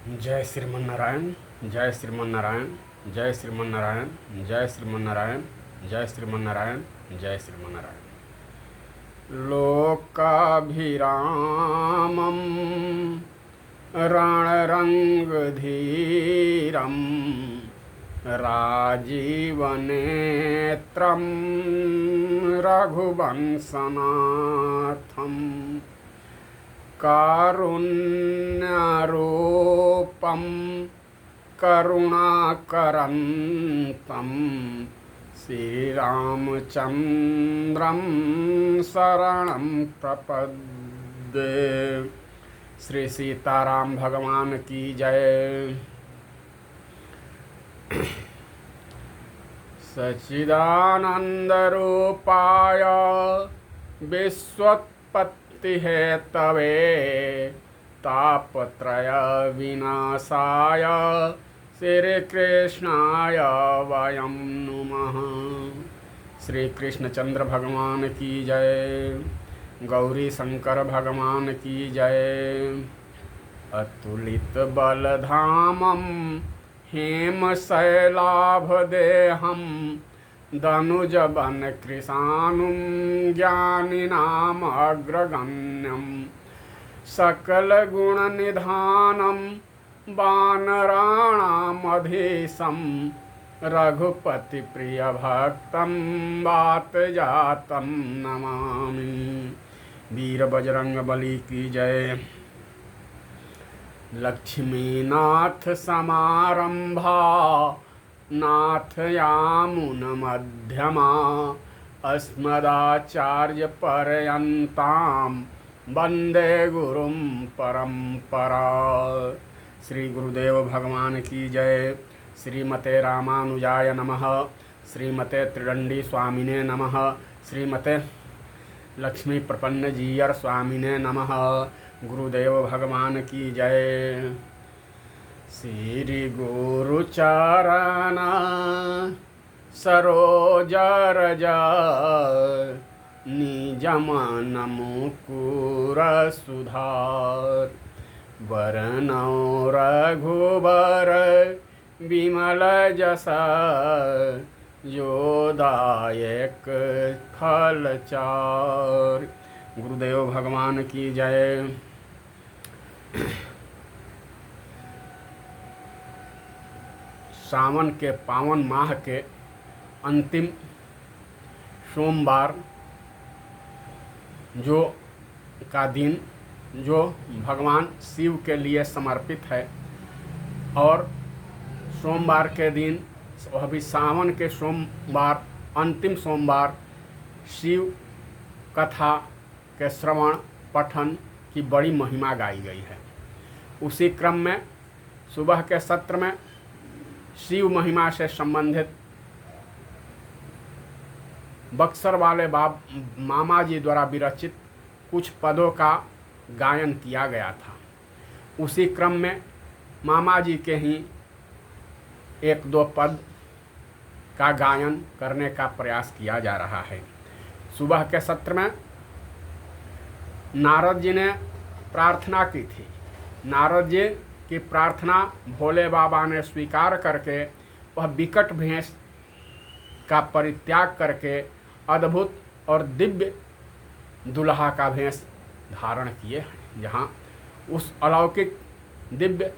जय श्रीमन्नारायण। जय श्रीमन्नारायण। जय श्रीमन्नारायण। जय श्रीमन्नारायण। जय श्रीमन्नारायण। जय श्रीमन्नारायण। लोकाभिरामं रणरङ्गधीरं राजीवनेत्रं रघुवंशनाथं कारुण्यारूपं करुणाकरन्तं श्रीरामचन्द्रं शरणं प्रपद्ये। श्री सीताराम भगवान की जय। सच्चिदानन्दरूपाय विश्वोत्पत्तिहेतवे तापत्रय विनाशाय श्रीकृष्णाय वयं नुमः। श्री कृष्णचंद्र भगवान की जय। गौरी शंकर भगवान की जय। अतुलित बलधामं हेमशैलाभदेहं दनुजवन कृशानुं ज्ञानिनामग्रगण्यं सकलगुणनिधानं वानराणामधीशं रघुपतिप्रियभक्तं वातजातं नमामि। वीर बजरंग बली की जय। लक्ष्मीनाथ समारंभा नाथयामुन मध्यमा अस्मदाचार्यपर्यन्तां वन्दे गुरुं परंपरा। श्री गुरुदेव भगवान की जय। श्रीमते रामानुजाय नमः। श्रीमते त्रिदंडी स्वामिने नमः। श्रीमते लक्ष्मी प्रपन्न जीयर स्वामिने नमः। गुरुदेव भगवान की जय। श्री गुरुचरण सरोज रज निज मन मुकुर सुधार वरनौ रघुबर विमल जस जोदायक फलचार। गुरुदेव भगवान की जय। सावन के पावन माह के अंतिम सोमवार का दिन जो भगवान शिव के लिए समर्पित है, और सोमवार के दिन अभी सावन के सोमवार अंतिम सोमवार शिव कथा के श्रवण पठन की बड़ी महिमा गाई गई है। उसी क्रम में सुबह के सत्र में शिव महिमा से संबंधित बक्सर वाले मामा जी द्वारा विरचित कुछ पदों का गायन किया गया था। उसी क्रम में मामा जी के ही एक दो पद का गायन करने का प्रयास किया जा रहा है। सुबह के सत्र में नारद जी ने प्रार्थना की थी। नारद जी की प्रार्थना भोले बाबा ने स्वीकार करके वह विकट भेष का परित्याग करके अद्भुत और दिव्य दुल्हा का भेष धारण किए हैं। जहाँ उस अलौकिक दिव्य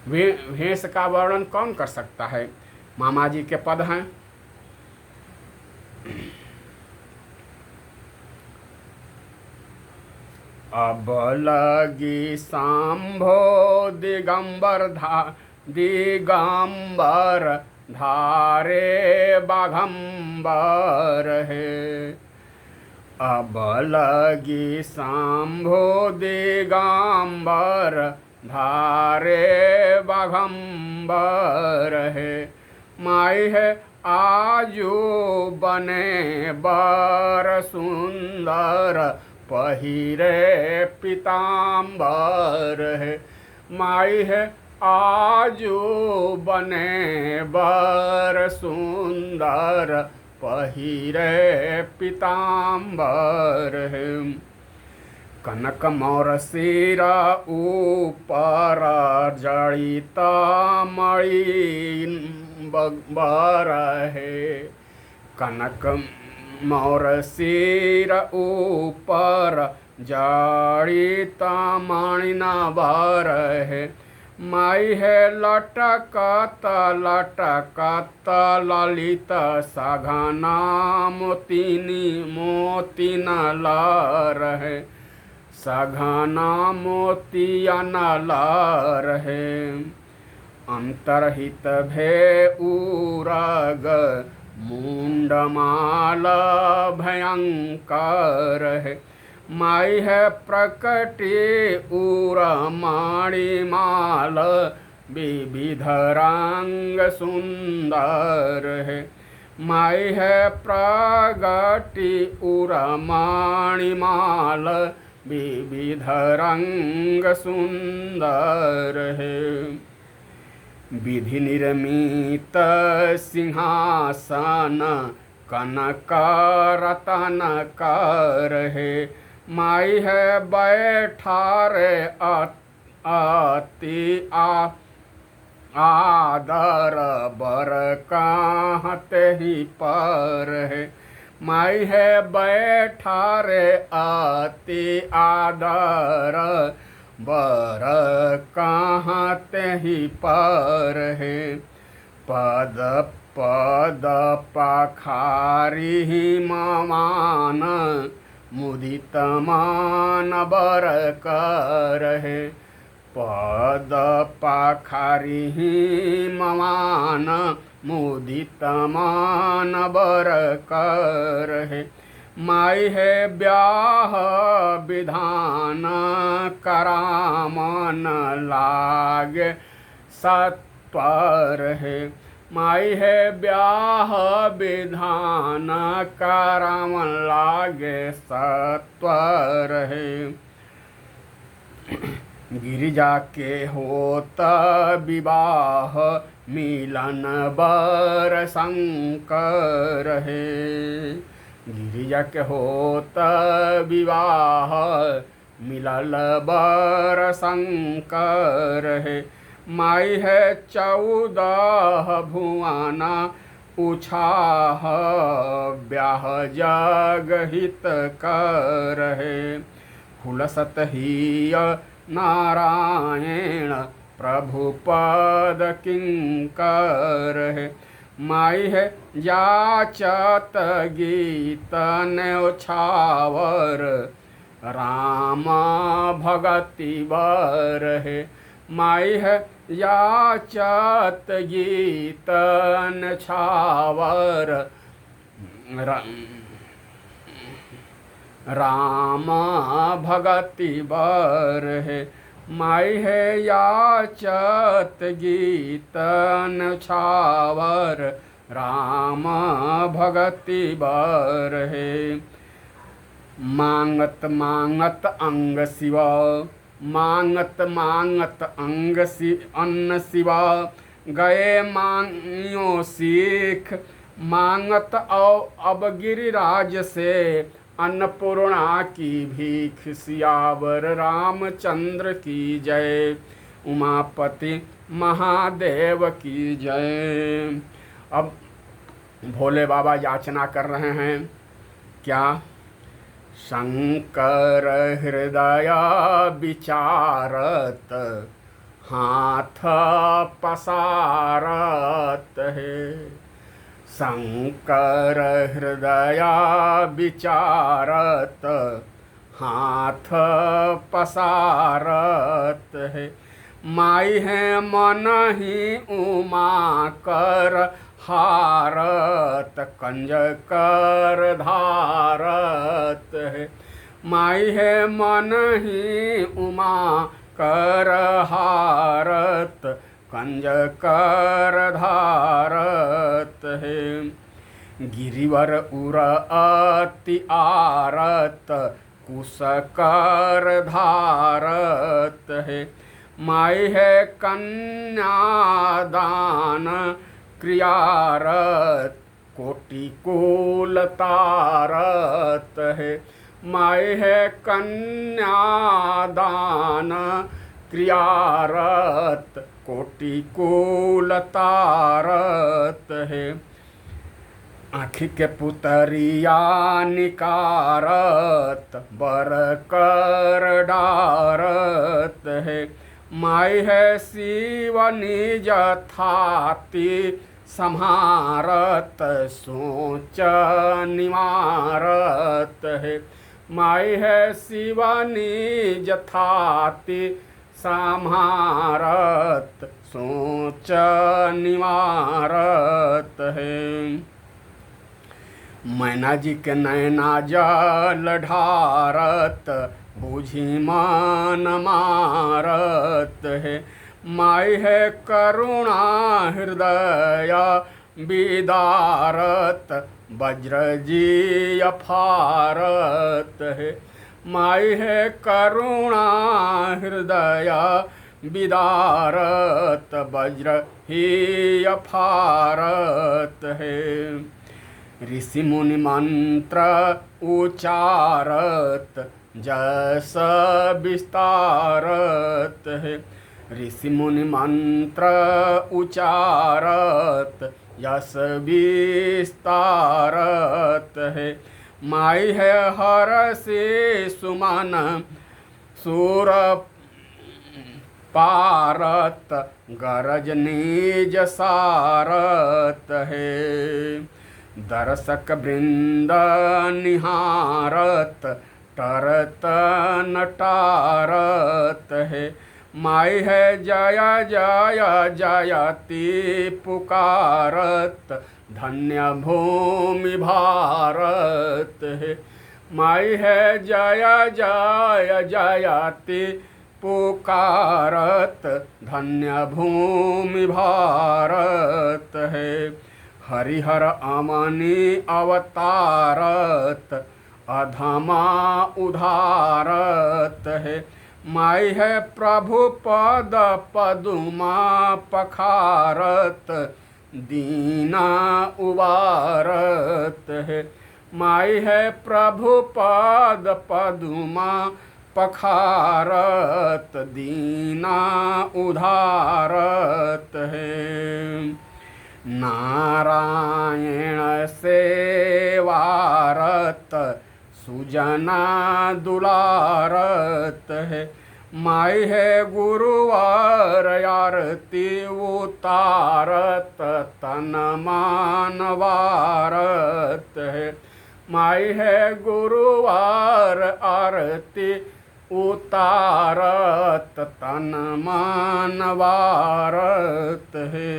भेष का वर्णन कौन कर सकता है। मामा जी के पद हैं। अब लगी सांभो दिगंबर धारे बाघंबर है। अब लगी सांभो दिगंबर धारे बाघंबर है। माई है आजू बने बर सुंदर पहिरे पीताम्बर है। माई है आजू बने बर सुंदर पहिरे पीताम्बर है। कनक मोर सिरा ऊपर जड़िता मणि बरहे। कनक मोर सिर ऊपर जड़िता मणि न बरहे। माई है लटकत लटकत ललित सघना मोतिनी मोती न लरहे। सघना मोतिया न लरहे। अंतरहित भे उरग मुंडमाल भयंकर है। माई है प्रकटी उर मणिमाल विविध रंग सुंदर है। माई है प्रगति उर मणिमाल विविध रंग सुंदर है। विधि निर्मित सिंहासन कनक रतन कर है। माई है बैठारे अति आदर बर कहते ही पर है। माई है बैठारे अति आदर बर कहते ही पर है। पद पद पखारी मान मुदित मान बर कर है। पद पखारी मान मुदित मान बर कर है। माई है ब्याह विधान करामन लागे सत्वर है। माई है ब्याह विधान करामन लागे सत्वर है। गिरिजा के होता विवाह मिलन बर शंकर है। गिरिजा के होता विवाह मिलल बर शंकर है। माई है 14 भुवना उछाह ब्याह जग हित कर है। हुलसत ही नारायण प्रभु पद किंकर है। माई है जाचत गीत न्यौछावर राम भगति बर है। माई है याचत गीत न्यौछावर राम भगति बर है। माई है याचत गीत न्यौछावर राम भगति बर है। मांगत मांगत अंग शिवा मांगत मांगत अंग अन्न शिवा गए मांगियो सीख। मांगत अब गिरिराज से अन्नपूर्णा की भीख। सियावर रामचंद्र की जय उमापति महादेव की जय। अब भोले बाबा याचना कर रहे हैं क्या? शंकर हृदय विचारत हाथ पसारत है। शंकर हृदय विचारत हाथ पसारत है। माई है मन ही उमा कर हारत कंज कर धारत है। माई है मन ही उमा कर हारत कंज कर धारत है। गिरिवर उर अति आरत कुश कर धारत है। माई है कन्यादान क्रियारत कोटि कुल तारत है। माई है कन्यादान क्रियारत, कोटि कुलतारत है। आँखी के पुतरिया निकारत, बर कर डारत है। माई है शिव निज थाती, सम्हारत सोच निवारत है। माई है शिव निज थाती, सम्हारत सोच निवारत है। मैना जी के नैना जल ढारत, बूझी मन मारत है। माई है करुणा हृदय विदारत, वज्र जी अफारत है। माई है करुणा हृदय विदारत, वज्र ही अफारत है। ऋषि मुनि मंत्र उचारत, जस विस्तारत है। ऋषि मुनि मंत्र उचारत, यस विस्तारत है। माई है हर से सुमन सुर पारत, गरज निज सारत है। दर्शक वृंद निहारत, टरत नटारत है। माई है जय जय जयति पुकारत, धन्य भूमि भारत है। माई है जय जय जयति पुकारत, धन्य भूमि भारत है। हरिहर अमनि अवतारत, अधमा उधारत है। माई है प्रभु पद पदुमा पखारत, दीना उबारत है। माई है प्रभु पद पदुमा पखारत, दीना उधारत है। नारायण सेवारत, सुजना दुलारत है। माई है गुरुवार आरती उतारत, तन मान वारत है। माई है गुरुवार आरती उतारत, तन मान वारत है।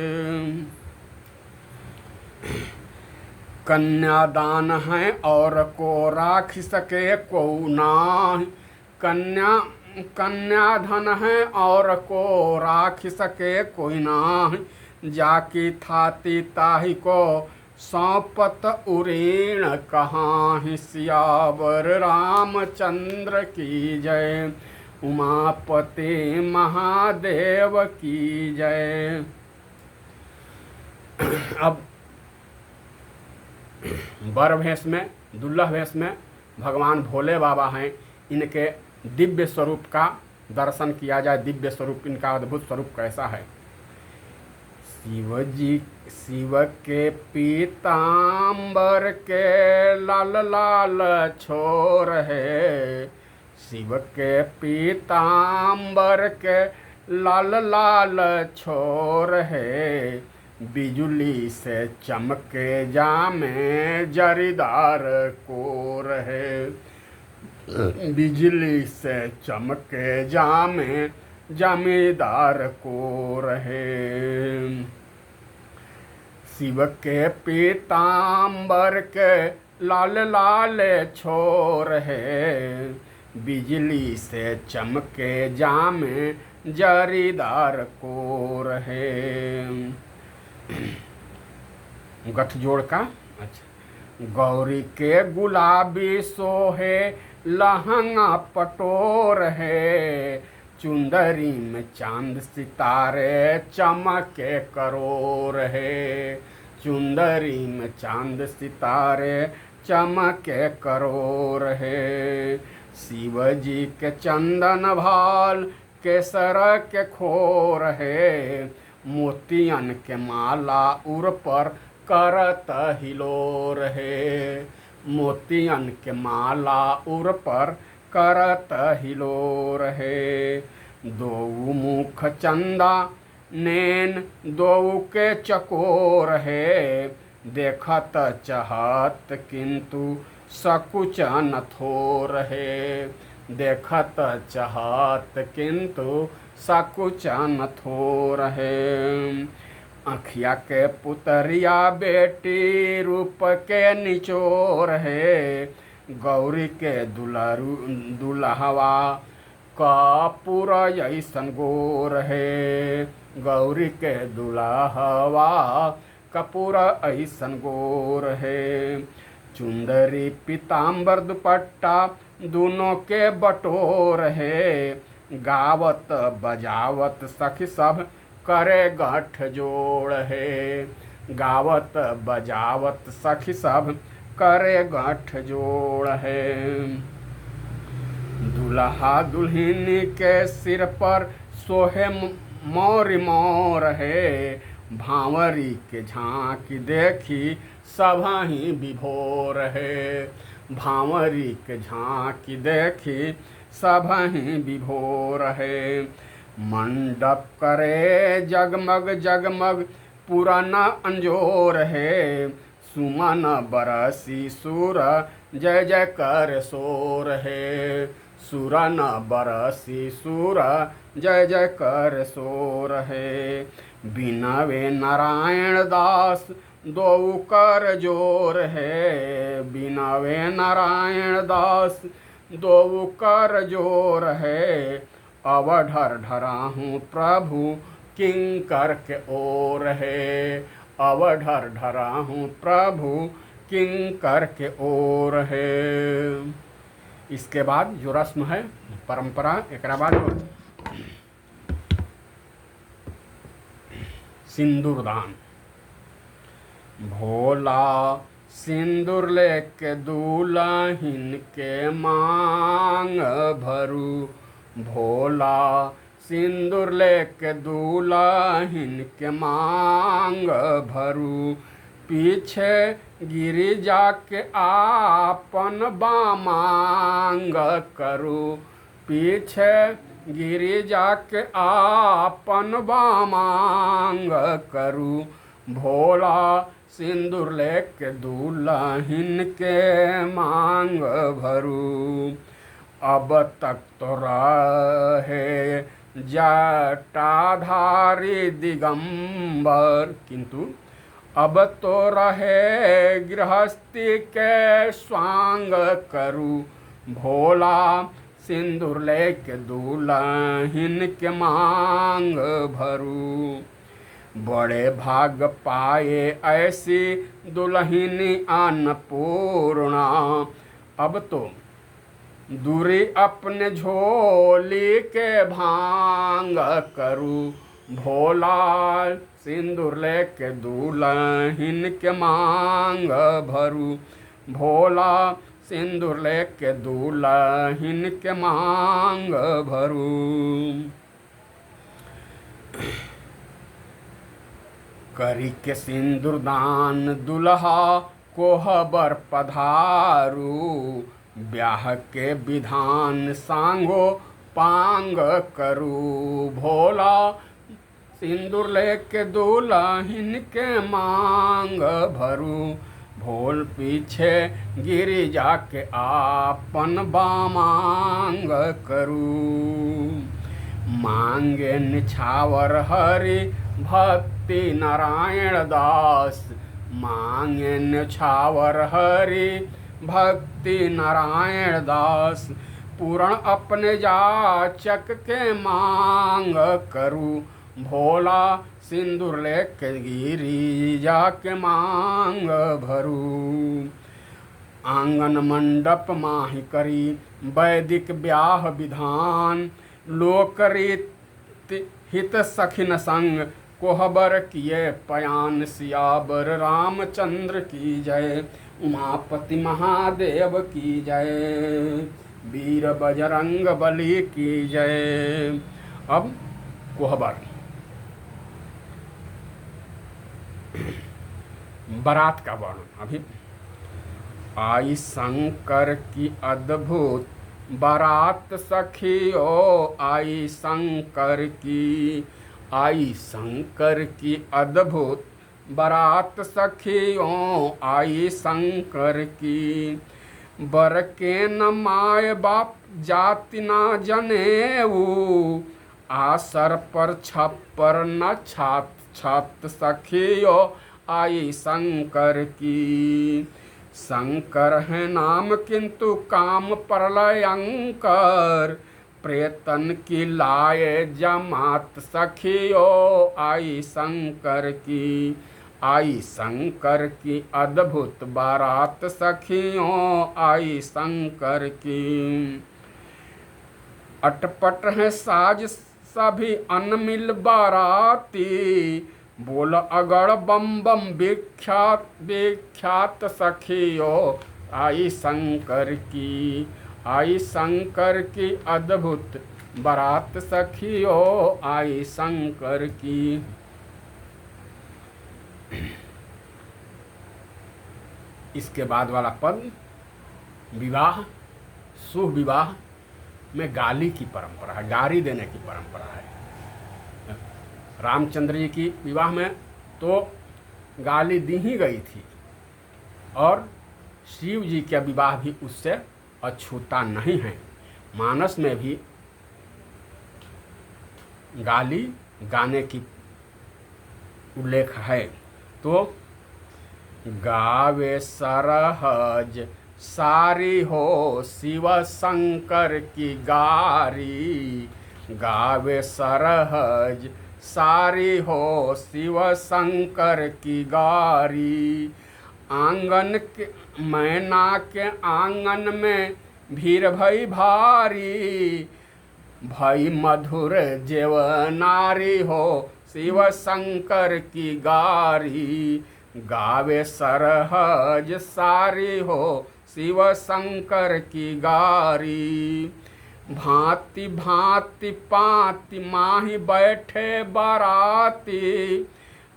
कन्यादान है और को राख सके को नाही। कन्याधन है और को राख सके कोई नाही। जाकी थाती ताही को सौंपत उरीण, कहाँ सियावर रामचंद्र की जय। उमापति महादेव की जय। अब बर भेष में, दुल्लह भेष में भगवान भोले बाबा हैं। इनके दिव्य स्वरूप का दर्शन किया जाए। दिव्य स्वरूप, इनका अद्भुत स्वरूप कैसा है। शिव के पीताम्बर के लाल लाल छोर है। शिव के पीताम्बर के लाल लाल छोर है। बिजुली से चमके जामे जरीदार कोर है। बिजली से चमके जामे जमींदार कोर है। शिव के पीताम्बर के लाल लाल छोर है। बिजली से चमके जामे जरीदार कोर है। गठ जोड़ का अच्छा। गौरी के गुलाबी सोहे लहंगा पटोर है। चुंदरी में चांद सितारे चमके करोर है। चुंदरी में चांद सितारे चमके करो रहे। शिव जी के चंदन भाल केसर के खो रहे। मोतियन के माला उर पर करत हिलो रहे। मोतियन के माला उर पर करत हिलो रहे। दो मुख चंदा नैन दो के चकोर है। देखत चाहत किंतु सकुचन थोर है। देखत चाहत किंतु सकुचन थोर है। अखिया के पुतरिया बेटी रूप के निचोर है। गौरी के दुल्हवा कपूर ऐसन गोर है। गौरी के दुल्हवा कपूर ऐसन गोर है। चुंदरी पीताम्बर दुपट्टा दोनों के बटोर है। गावत बजावत सखी सब करे गठ जोड़ है। गावत बजावत सखी सब करे गठ जोड़ है। दुल्हा दुल्हनी के सिर पर सोहे मोर मोर है। भांवरी के झांकी देखी सभही विभोर है। भांवरी के झांकी देखी सभही विभोर है। मंडप करे जगमग जगमग पुराना अंजोर है। सुमन बरसी सुर जय जय कर शोर है। सुरन बरसी सुर जय जय कर शोर है। बिनवे नारायण दास दो कर जोर है। बिनवे नारायण दास दो कर जोर है। अब ढर ढराहूँ प्रभु किंकर के ओर है। अब ढर ढराहूँ प्रभु किंकर के ओर है। इसके बाद जो रस्म है परंपरा, एक बाद सिंदूर दान। भोला सिंदूर लेके दुल्हन के मांग भरू। भोला सिंदूर लेके दुल्हन के मांग भरू। पीछे गिरी जाके आपन बामांग करू। पीछे गिरी जाके आपन बामांग करू। भोला सिंदूर लेके दुल्हन के मांग भरू। अब तक तो रहे जटाधारी दिगंबर, किंतु अब तो रहे गृहस्थी के स्वांग करू। भोला सिंदूर लेके दुल्हन के मांग भरू। बड़े भाग पाए ऐसी दुल्हनी अन्नपूर्णा। अब तो दूरी अपने झोली के भांग करू। भोला सिंदूर लेके दुल्हन के मांग भरू। भोला सिंदूर लेके दुल्हन के मांग भरू। करी के सिंदूर दान दुल्हा कोहबर पधारू। ब्याह के विधान सांगो पांग करू। भोला सिंदूर लेके दुल्हन के मांग भरू। भोल पीछे गिरी जाके आपन बामांग करू। मांगे निछावर हरि भक्ति नारायण दास। मांगे निछावर हरि भक्ति नारायण दास। पूर्ण अपने जाचक के मांग करू। भोला सिंदूर लेके गिरी जाके मांग भरू। आंगन मंडप माही करी वैदिक ब्याह विधान। लोकरीत हित सखिन संग कोहबर किए पयान। सियावर रामचंद्र की जय। उमापति महादेव की जय, वीर बजरंग बली की जय। अब कोहबर। बारात का वर्णन। अभी आई शंकर की अद्भुत बारात सखियो, आई शंकर की अद्भुत बारात सखियों, आई शंकर की। बर के न माय बाप जाति न जनेऊ, आसर पर छप्पर न छात छत सखियो, आई शंकर की। शंकर है नाम किंतु काम प्रलयंकर, प्रेतन की लाए जमात सखियो, आई शंकर की। आई शंकर की अद्भुत बारात सखियों, आई शंकर की। अटपट है साज सभी अनमिल बाराती, बोल अगड़ बम बम विख्यात विख्यात सखियो, आई शंकर की। आई शंकर की अद्भुत बारात सखियो, आई शंकर की। इसके बाद वाला पद विवाह। शुभ विवाह में गाली की परंपरा है, गाली देने की परंपरा है। रामचंद्र जी की विवाह में तो गाली दी ही गई थी, और शिव जी का विवाह भी उससे अछूता नहीं है। मानस में भी गाली गाने की उल्लेख है। तो गावे सरहज सारी हो शिव शंकर की गारी, गावे सरहज सारी हो शिव शंकर की गारी। आंगन के मैना के आंगन में भीड़ भई भारी, भई मधुर जेव नारी हो शिव शंकर की गारी। गावे सरहज सारी हो शिव शंकर की गारी। भांति भांति पाति माही बैठे बाराती,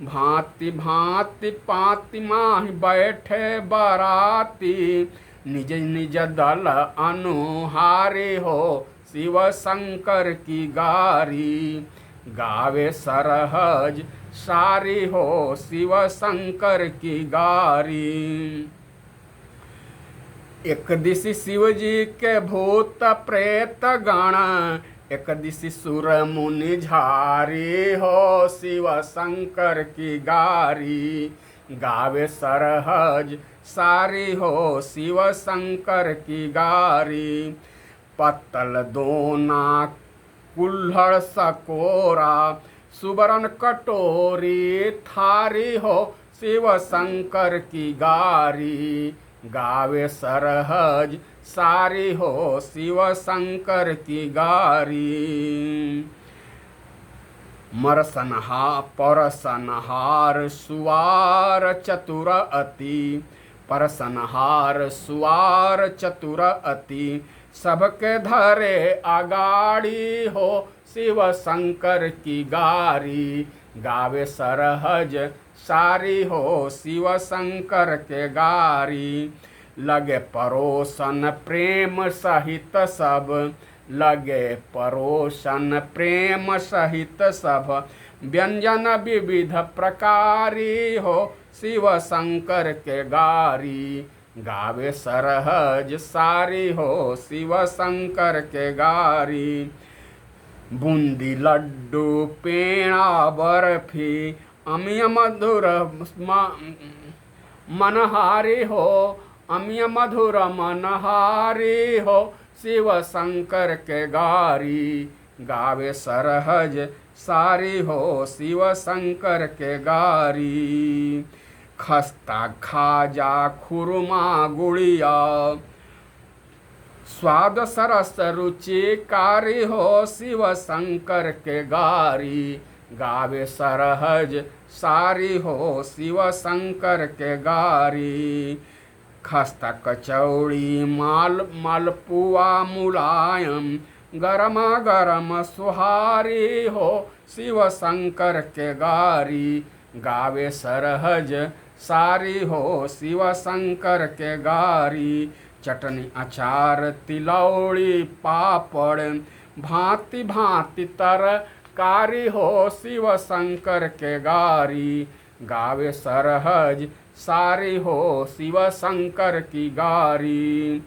भांति भांति पाति माही बैठे बाराती। निज निज दल अनुहारे हो शिव शंकर की गारी। गावे सरहज सारी हो शिव शंकर की गारी। एक दिशि शिव जी के भूत प्रेत गण, एक दिशि सुर मुनि झारी हो शिव शंकर की गारी। गावे सरहज सारी हो शिव शंकर की गारी। पत्तल दोना कुल्हड़ सकोरा, सुबरन कटोरी थारी हो शिव शंकर की गारी। गावे सरहज सारी हो शिव शंकर की गारी। मरसनहा परसनहार सुवार चतुर अति, परसनहार सुवार चतुर अति। सबके धरे अगाड़ी हो शिव शंकर की गारी। गावे सरहज सारी हो शिव शंकर के गारी। लगे परोसन प्रेम सहित सब, लगे परोसन प्रेम सहित सब। व्यंजन विविध प्रकारी हो शिव शंकर के गारी। गावे सरहज सारी हो शिव शंकर के गारी। बूंदी लड्डू पेड़ा बर्फी, अमिय मधुर मनहारी हो, अमिय मधुर मनहारी हो शिव शंकर के गारी। गावे सरहज सारी हो शिव शंकर के गारी। खस्ता खाजा खुरमा गुड़िया, स्वाद सरस रुचिकारी हो शिव शंकर के गारी। गावे सरहज सारी हो शिव शंकर के गारी। खस्ता कचौड़ी माल मालपुआ मुलायम, गरमा गरम सुहारी हो शिव शंकर के गारी। गावे सरहज सारी हो शिव शंकर के गारी। चटनी अचार तिलौड़ी पापड़, भांति भांति तरकारी हो शिव शंकर के गारी। गावे सरहज सारी हो शिव शंकर की गारी।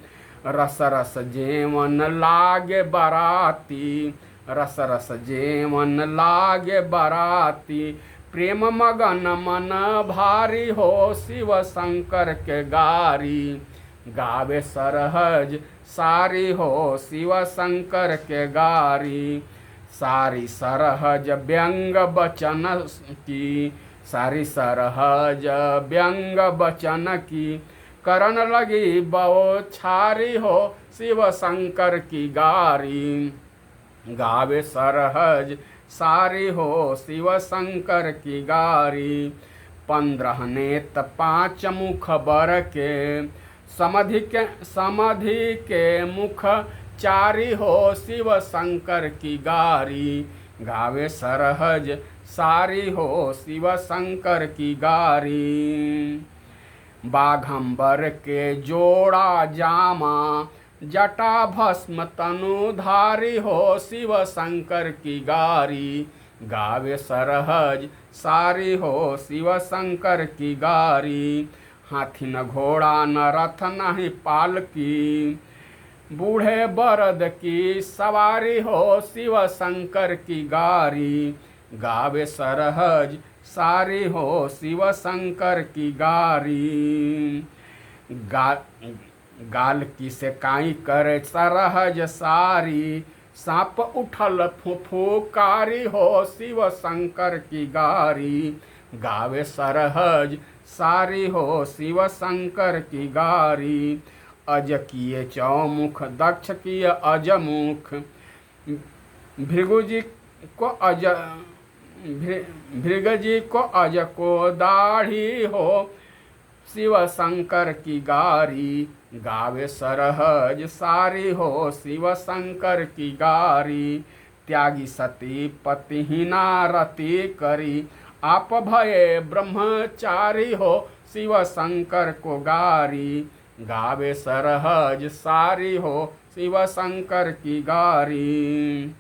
रस रस जेवन लागे बराती, रस रस जेवन लागे बराती। प्रेम मगन मन भारी हो शिव शंकर के गारी। गावे सरहज सारी हो शिव शंकर के गारी। सारी सरहज व्यंग बचन की, सारी सरहज व्यंग बचन की। करण लगी बौछारी हो शिव शंकर की गारी। गावे सरहज सारी हो शिव शंकर की गारी। 15 नेत 5 मुख बर के, समधि के मुख चारी हो शिव शंकर की गारी। गावे सरहज सारी हो शिव शंकर की गारी। बाघंबर के जोड़ा जामा, जटा भस्म तनुधारी हो शिव शंकर की गारी। गावे सरहज सारी हो शिव शंकर की गारी। हाथी न घोड़ा न रथ नहीं पालकी, बूढ़े बरद की सवारी हो शिव शंकर की गारी। गावे सरहज सारी हो शिव शंकर की गारी। गाल की से काई करे सरहज सारी, सांप उठल फुफुकारी हो शिव शंकर की गारी। गावे सरहज सारी हो शिव शंकर की गारी। अज किए चौमुख दक्ष किए अजमुख, भृगुजी को अज भृगजी को अज को दाढ़ी हो शिव शंकर की गारी। गावे सरहज सारी हो शिव शंकर की गारी। त्यागी सती पतिहीना रति करी, आप भये ब्रह्मचारी हो शिव शंकर को गारी। गावे सरहज सारी हो शिव शंकर की गारी।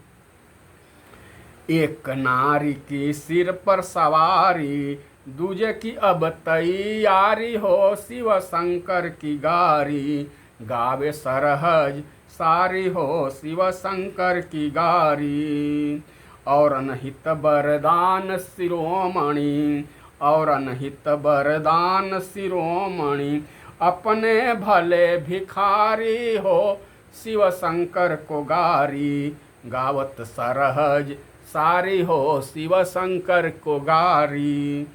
एक नारी की सिर पर सवारी, दूजे की अब तैयारी हो शिव शंकर की गारी। गावे सरहज सारी हो शिव शंकर की गारी। और अनहित बरदान शिरोमणि, और अनहित बरदान शिरोमणि। अपने भले भिखारी हो शिव शंकर को गारी। गावत सरहज सारी हो शिव शंकर को गारी।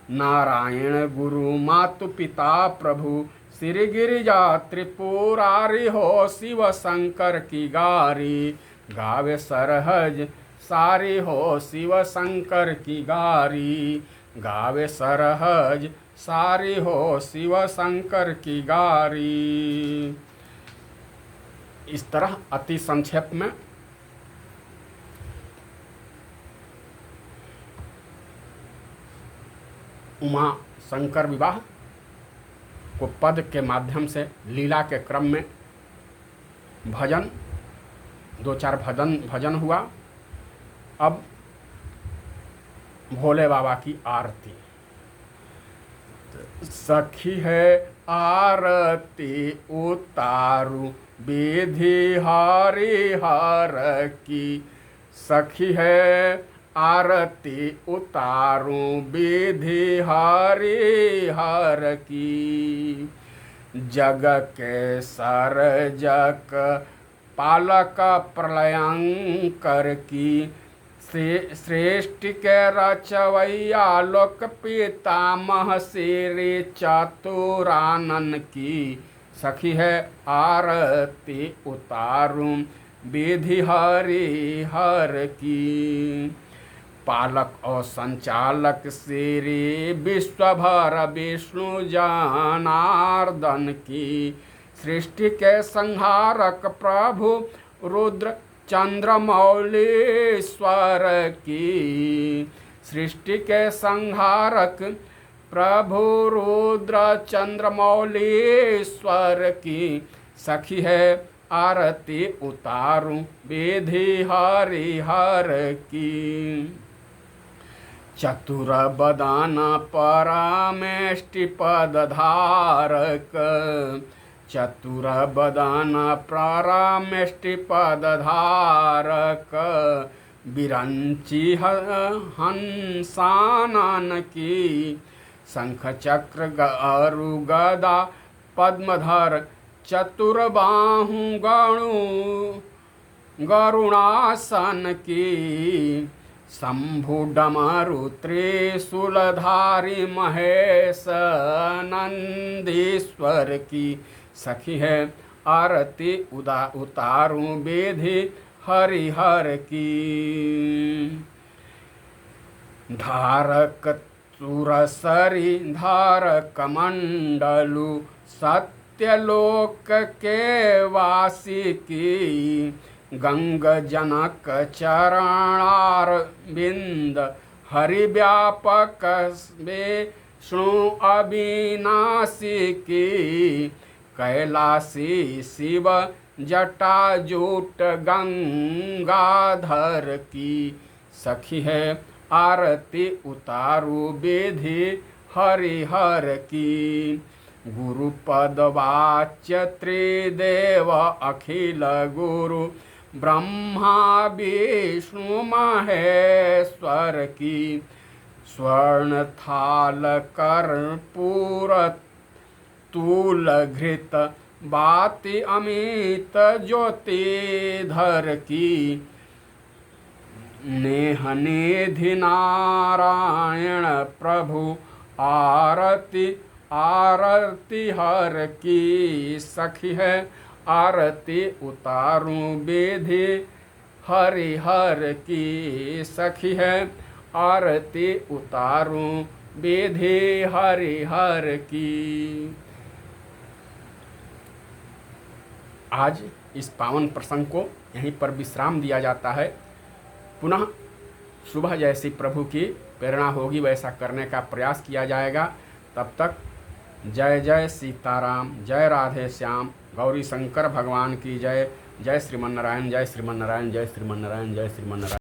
नारायण गुरु मातु पिता प्रभु, श्री गिरिजा त्रिपुरारी हो शिव शंकर की गारी। गावे सरहज सारी हो शिव शंकर की गारी। गावे सरहज सारी हो शिव शंकर की गारी। इस तरह अति संक्षेप में उमा शंकर विवाह को पद के माध्यम से लीला के क्रम में भजन 2-4 भजन हुआ। अब भोले बाबा की आरती। सखी है आरती उतारू विधि हरि हर की, सखी है आरती उतारू विधि हरि हर की। जग के सर्जक पालक प्रलयंकर की, श्रेष्ठ के रचवैया लोक पितामह श्री चतुरानन की। सखी है आरती उतारू विधि हरि हर की। पालक और संचालक श्री विश्वभर विष्णु जनार्दन की, सृष्टि के संहारक प्रभु रुद्र चंद्रमौलीश्वर की, सृष्टि के संहारक प्रभु रुद्र चंद्रमौलीश्वर की, सखी है आरती उतारूं विधि हरिहर की। चतुर बदन परमेष्टि पद धारक, चतुर बदन परमेष्टि पद धारक, बिरंची हंसानन की, शंख चक्र गरु गदा पद्मधर, चतुर बाहु गरुणासन की, शंभु डमरु त्रिशूलधारी महेश नंदीश्वर की, सखी है आरती उतारूं विधि हरिहर की। धारक सुरसरी धारक मंडलु, सत्यलोक के वासी की, गंग जनक चरणार बिंद, हरि व्यापक विष्णु अविनाशी की, कैलासी शिव जटाजूट गंगाधर की, सखी है आरती उतारू विधि हरिहर की। गुरुपद वाच्य त्रिदेव अखिल गुरु, ब्रह्मा विष्णु महेश्वर की, स्वर्ण थाल कर्पूर तूल घृत बाति अमित ज्योतिधर की, नेह निधि नारायण प्रभु आरती आरती हर की, सखी है आरती उतारूं विधि हरिहर की, सखी है आरती उतारूं विधि हरिहर की। आज इस पावन प्रसंग को यहीं पर विश्राम दिया जाता है। पुनः सुबह जैसी प्रभु की प्रेरणा होगी वैसा करने का प्रयास किया जाएगा। तब तक जय जय सीताराम, जय राधे श्याम, गौरी शंकर भगवान की जय। जय श्रीमन्नारायण, जय श्रीमन्नारायण, जय श्रीमन्नारायण, जय श्रीमन्नारायण।